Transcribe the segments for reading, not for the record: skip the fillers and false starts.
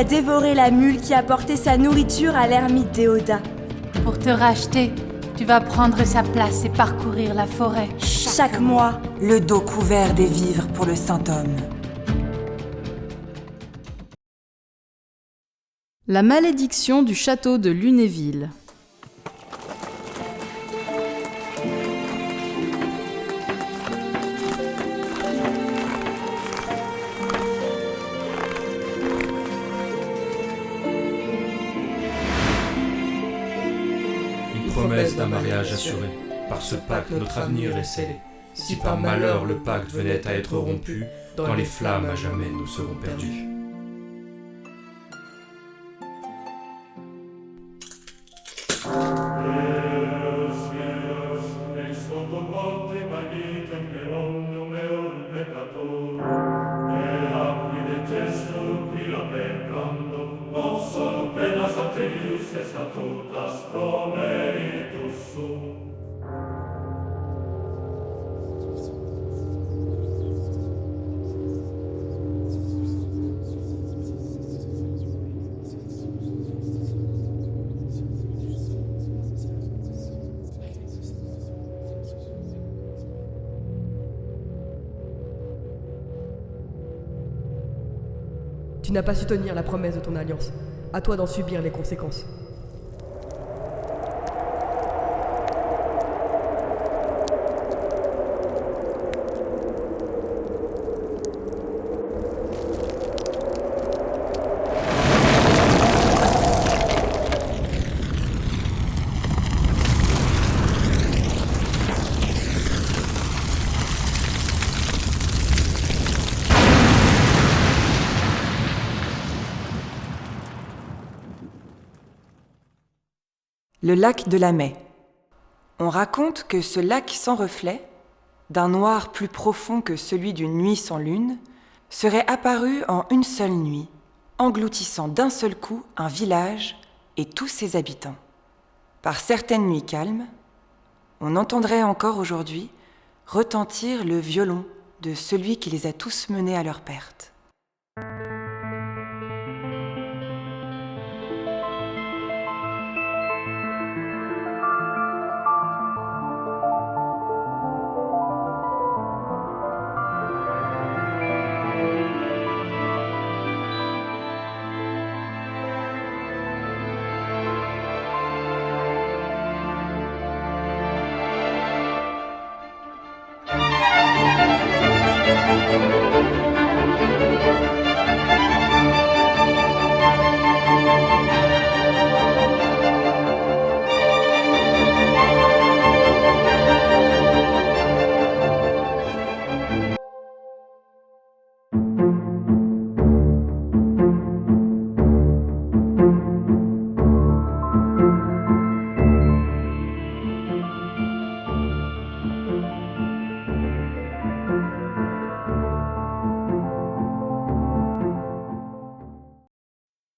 as dévoré la mule qui a porté sa nourriture à l'ermite Déodat. Pour te racheter, tu vas prendre sa place et parcourir la forêt. Chaque mois, le dos couvert des vivres pour le saint homme. La malédiction du château de Lunéville. Promesse d'un mariage assuré. Par ce pacte, notre avenir est scellé. Si par malheur le pacte venait à être rompu, dans les flammes à jamais nous serons perdus. Tu n'as pas su tenir la promesse de ton alliance. À toi d'en subir les conséquences. Le lac de la Mai. On raconte que ce lac sans reflet, d'un noir plus profond que celui d'une nuit sans lune, serait apparu en une seule nuit, engloutissant d'un seul coup un village et tous ses habitants. Par certaines nuits calmes, on entendrait encore aujourd'hui retentir le violon de celui qui les a tous menés à leur perte.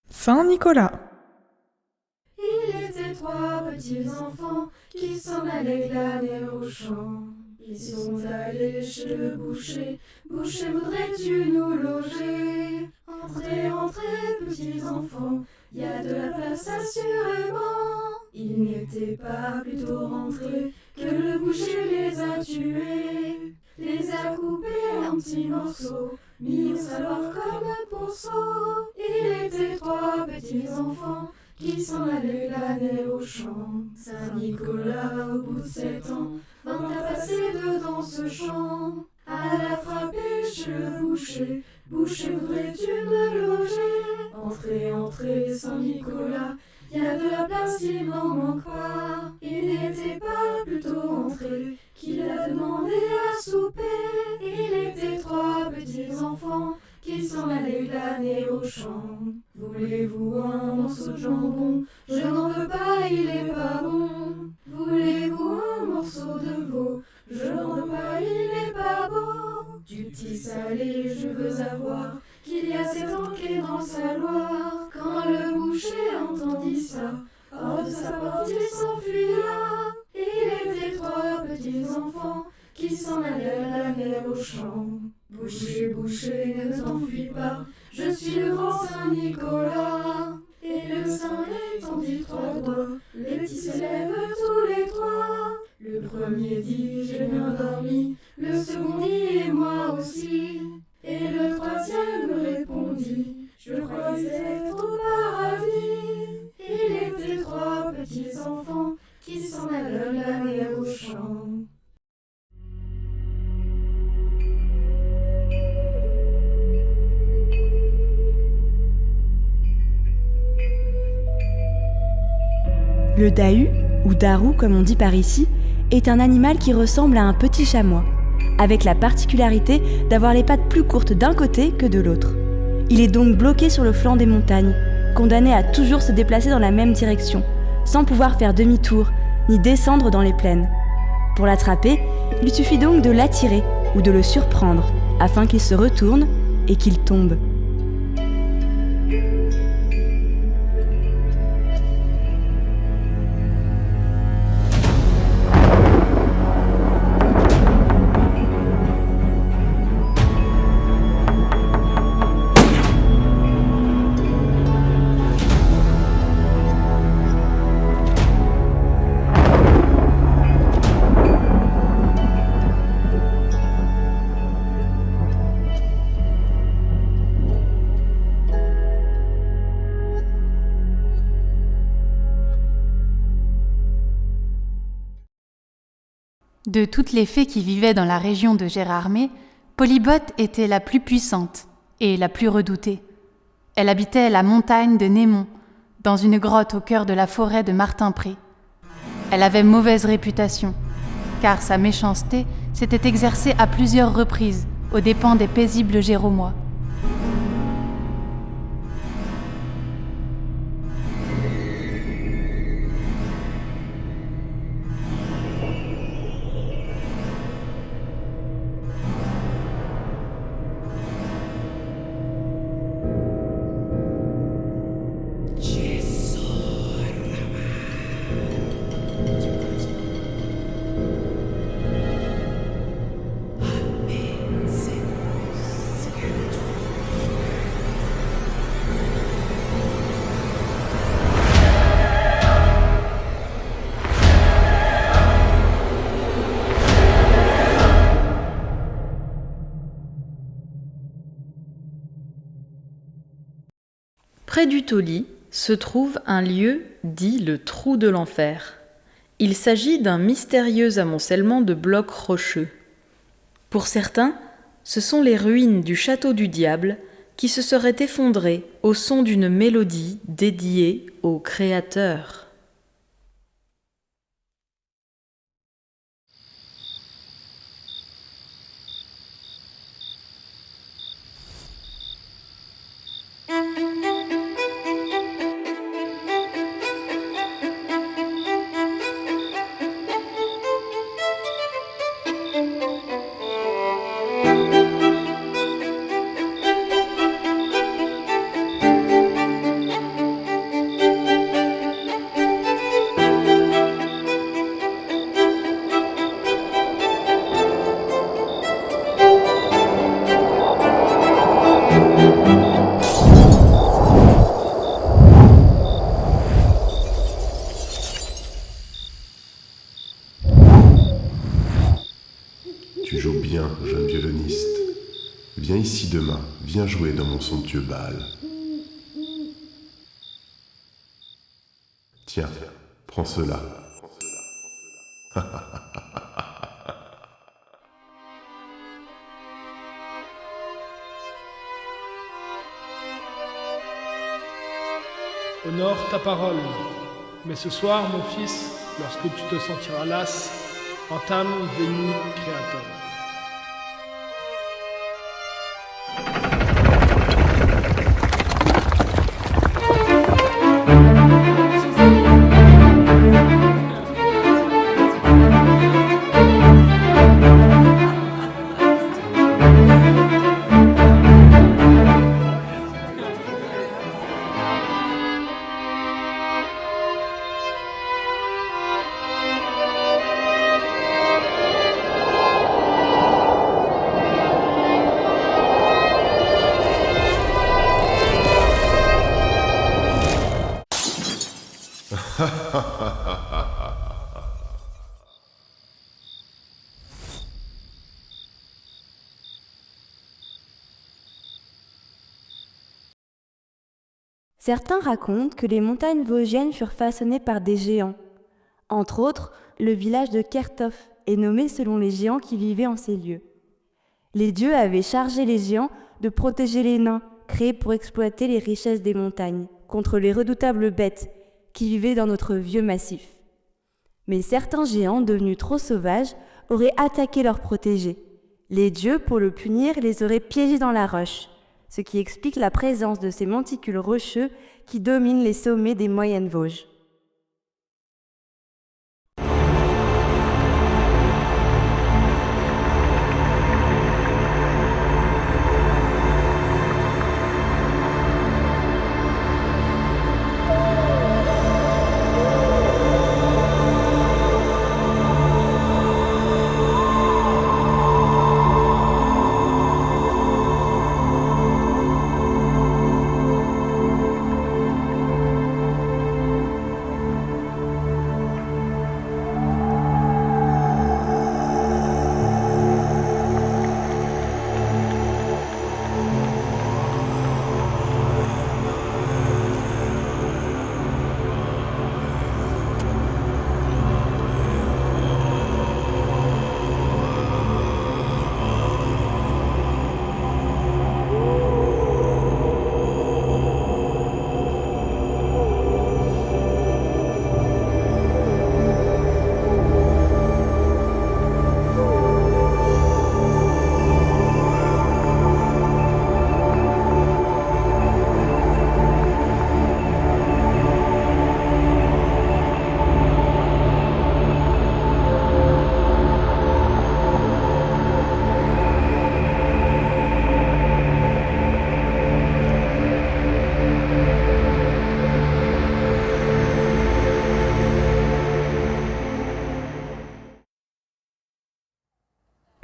Saint-Nicolas. Il était trois petits enfants qui s'en allaient glaner au champ. Ils sont allés chez le boucher. Boucher, voudrais-tu nous loger? Entrez, entrez, petits enfants, y a de la place assurément. Ils n'étaient pas plutôt rentrés que le boucher les a tués. Les a coupés en petits morceaux, mis au saloir comme pourceaux. Il était trois petits enfants qui s'en allaient glaner au champ. Saint-Nicolas, au bout de 7 ans, vint à passer dedans ce champ. À la frapper chez le boucher. Boucher, voudrais-tu me loger? Entrez, entrez, Saint-Nicolas, y a de la place, il n'en manque pas. Il n'était pas plutôt entré qu'il a demandé à souper. Il était trois petits enfants qui s'en allaient glaner au champ. Voulez-vous un morceau de jambon? Je n'en veux pas, il est pas bon. Voulez-vous un morceau de veau? Je n'en veux pas, il est pas beau. Du petit salé, je veux avoir, qu'il y a 7 ans qu'est dans sa Loire. Quand le boucher entendit ça, hors de sa porte il s'enfuya. Il était trois petits enfants qui s'en allaient glaner au champ. Boucher, boucher, ne t'enfuis pas, je suis le grand Saint-Nicolas. s'élèvent tous les trois. Le premier dit j'ai bien dormi, le second dit et moi aussi. Et le troisième répondit je croyais être au paradis. Il était trois petits enfants qui s'en allaient l'année au champ. Le dahu, ou daru comme on dit par ici, est un animal qui ressemble à un petit chamois, avec la particularité d'avoir les pattes plus courtes d'un côté que de l'autre. Il est donc bloqué sur le flanc des montagnes, condamné à toujours se déplacer dans la même direction, sans pouvoir faire demi-tour, ni descendre dans les plaines. Pour l'attraper, il suffit donc de l'attirer ou de le surprendre, afin qu'il se retourne et qu'il tombe. De toutes les fées qui vivaient dans la région de Gérardmer, Polybote était la plus puissante et la plus redoutée. Elle habitait la montagne de Némon, dans une grotte au cœur de la forêt de Martinpré. Elle avait mauvaise réputation, car sa méchanceté s'était exercée à plusieurs reprises aux dépens des paisibles Géromois. Près du Taulis se trouve un lieu dit le Trou de l'Enfer. Il s'agit d'un mystérieux amoncellement de blocs rocheux. Pour certains, ce sont les ruines du château du diable qui se seraient effondrées au son d'une mélodie dédiée au Créateur. Tu joues bien, jeune violoniste. Viens ici demain, viens jouer dans mon somptueux bal. Tiens, prends cela. Honore ta parole. Mais ce soir, mon fils, lorsque tu te sentiras las, entame Veni Creator. Certains racontent que les montagnes vosgiennes furent façonnées par des géants. Entre autres, le village de Kerthoff est nommé selon les géants qui vivaient en ces lieux. Les dieux avaient chargé les géants de protéger les nains, créés pour exploiter les richesses des montagnes, contre les redoutables bêtes qui vivaient dans notre vieux massif. Mais certains géants, devenus trop sauvages, auraient attaqué leurs protégés. Les dieux, pour le punir, les auraient piégés dans la roche, ce qui explique la présence de ces monticules rocheux qui dominent les sommets des Moyennes Vosges.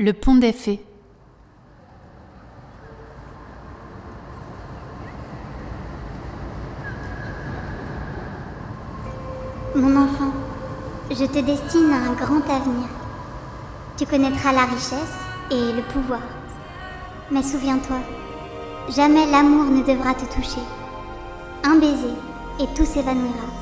Le pont des fées. Mon enfant, je te destine à un grand avenir. Tu connaîtras la richesse et le pouvoir. Mais souviens-toi, jamais l'amour ne devra te toucher. Un baiser et tout s'évanouira.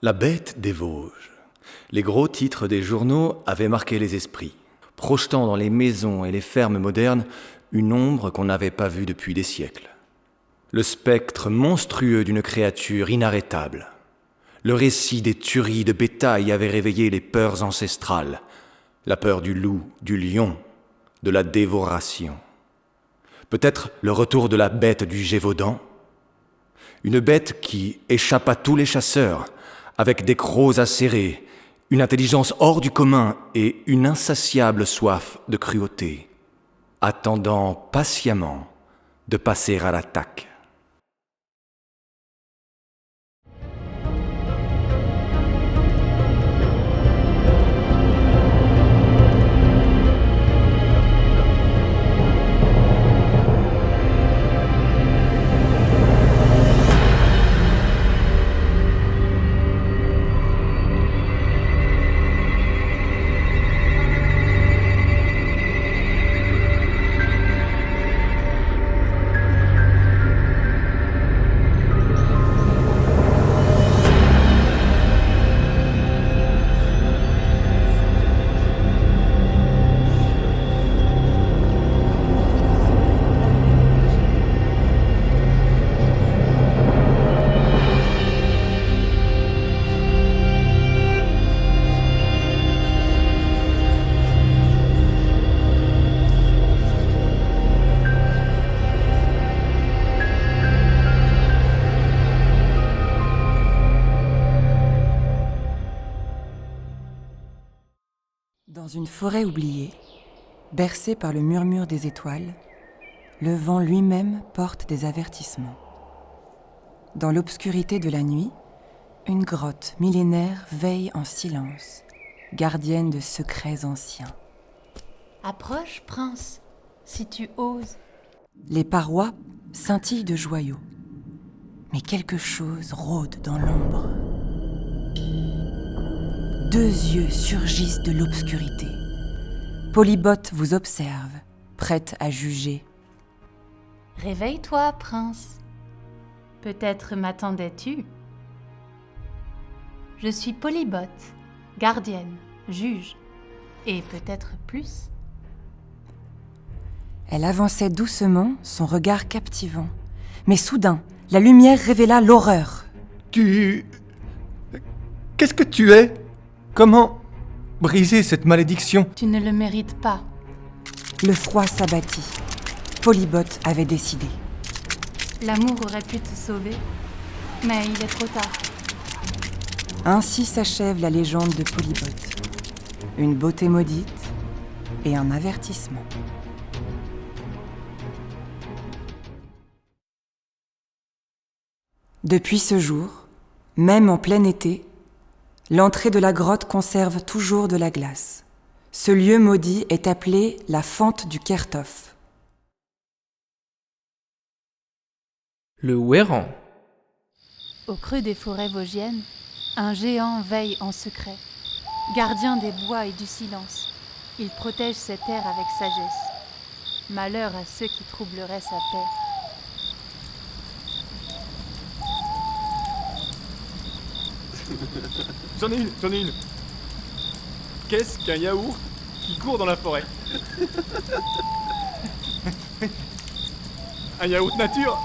La bête des Vosges. Les gros titres des journaux avaient marqué les esprits, projetant dans les maisons et les fermes modernes une ombre qu'on n'avait pas vue depuis des siècles. Le spectre monstrueux d'une créature inarrêtable. Le récit des tueries de bétail avait réveillé les peurs ancestrales, la peur du loup, du lion, de la dévoration. Peut-être le retour de la bête du Gévaudan, une bête qui échappe à tous les chasseurs, avec des crocs acérés, une intelligence hors du commun et une insatiable soif de cruauté, attendant patiemment de passer à l'attaque. une forêt oubliée, bercée par le murmure des étoiles, le vent lui-même porte des avertissements. Dans l'obscurité de la nuit, une grotte millénaire veille en silence, gardienne de secrets anciens. Approche, prince, si tu oses. Les parois scintillent de joyaux, mais quelque chose rôde dans l'ombre. 2 yeux surgissent de l'obscurité. Polybote vous observe, prête à juger. Réveille-toi, prince. Peut-être m'attendais-tu? Je suis Polybote, gardienne, juge, et peut-être plus. Elle avançait doucement, son regard captivant. Mais soudain, la lumière révéla l'horreur. Qu'est-ce que tu es? Comment briser cette malédiction? Tu ne le mérites pas. Le froid s'abattit. Polybote avait décidé. L'amour aurait pu te sauver, mais il est trop tard. Ainsi s'achève la légende de Polybote. Une beauté maudite et un avertissement. Depuis ce jour, même en plein été, l'entrée de la grotte conserve toujours de la glace. Ce lieu maudit est appelé la fente du Kerthoff. Le Ouéran. Au creux des forêts vosgiennes, un géant veille en secret. Gardien des bois et du silence, il protège cette terre avec sagesse. Malheur à ceux qui troubleraient sa paix. J'en ai une. Qu'est-ce qu'un yaourt qui court dans la forêt? Un yaourt nature.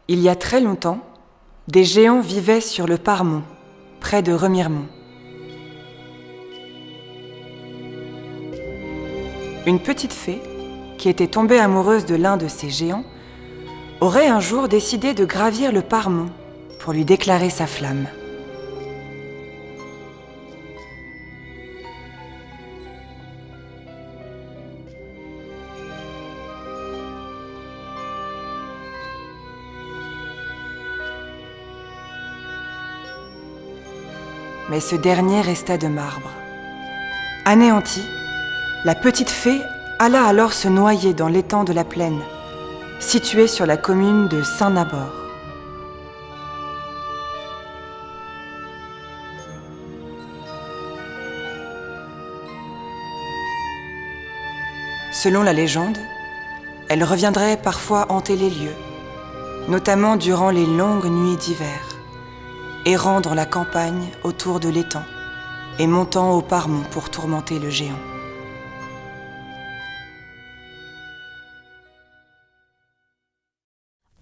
Il y a très longtemps, des géants vivaient sur le Parmont, près de Remiremont. Une petite fée, qui était tombée amoureuse de l'un de ces géants, aurait un jour décidé de gravir le Parmont pour lui déclarer sa flamme. Mais ce dernier resta de marbre. Anéantie, la petite fée alla alors se noyer dans l'étang de la Plaine, situé sur la commune de Saint-Nabor. Selon la légende, elle reviendrait parfois hanter les lieux, notamment durant les longues nuits d'hiver, errant dans la campagne autour de l'étang et montant au Parmont pour tourmenter le géant.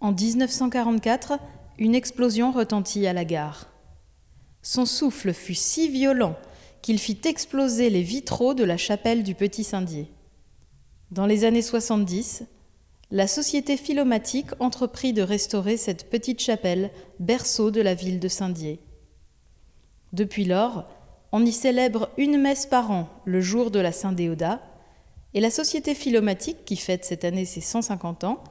En 1944, une explosion retentit à la gare. Son souffle fut si violent qu'il fit exploser les vitraux de la chapelle du Petit Saint-Dié. Dans les années 70, la Société Philomatique entreprit de restaurer cette petite chapelle, berceau de la ville de Saint-Dié. Depuis lors, on y célèbre une messe par an, le jour de la Saint-Déodat, et la Société Philomatique, qui fête cette année ses 150 ans,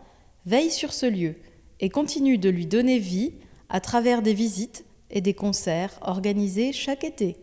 veille sur ce lieu et continue de lui donner vie à travers des visites et des concerts organisés chaque été.